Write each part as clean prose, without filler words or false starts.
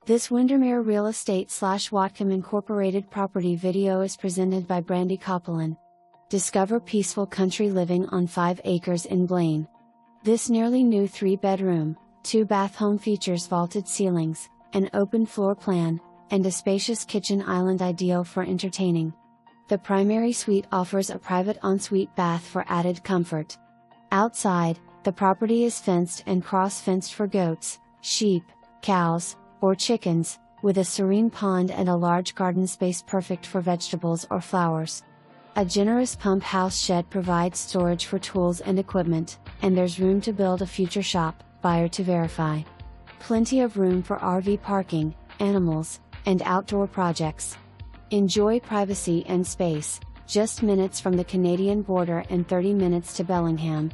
This Windermere Real Estate / Whatcom Incorporated property video is presented by Brandi Coplen. Discover peaceful country living on 5 acres in Blaine. This nearly new 3-bedroom, 2-bath home features vaulted ceilings, an open floor plan, and a spacious kitchen island ideal for entertaining. The primary suite offers a private ensuite bath for added comfort. Outside, the property is fenced and cross-fenced for goats, sheep, cows, or chickens, with a serene pond and a large garden space perfect for vegetables or flowers. A generous pump house shed provides storage for tools and equipment, and there's room to build a future shop, buyer to verify. Plenty of room for RV parking, animals, and outdoor projects. Enjoy privacy and space, just minutes from the Canadian border and 30 minutes to Bellingham.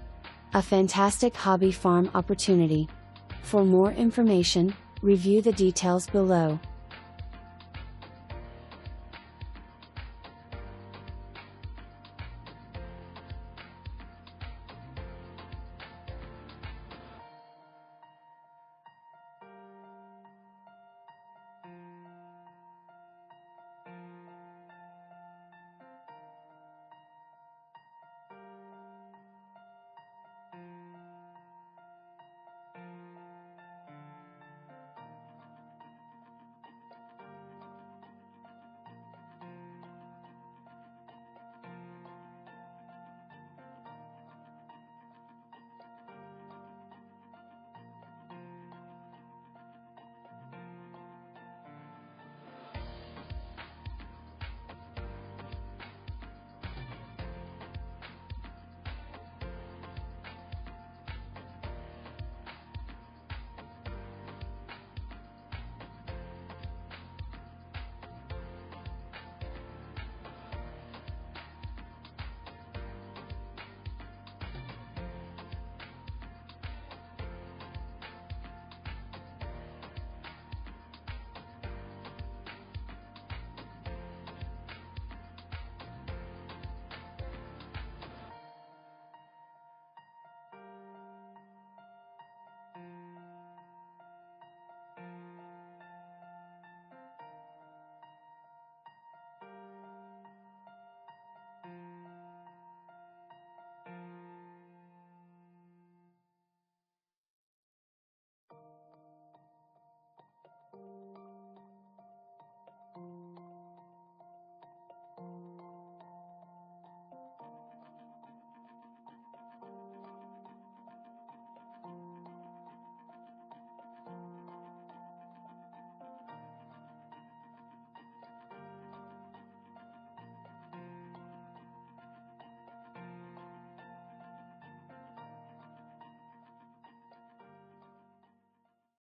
A fantastic hobby farm opportunity. For more information, review the details below.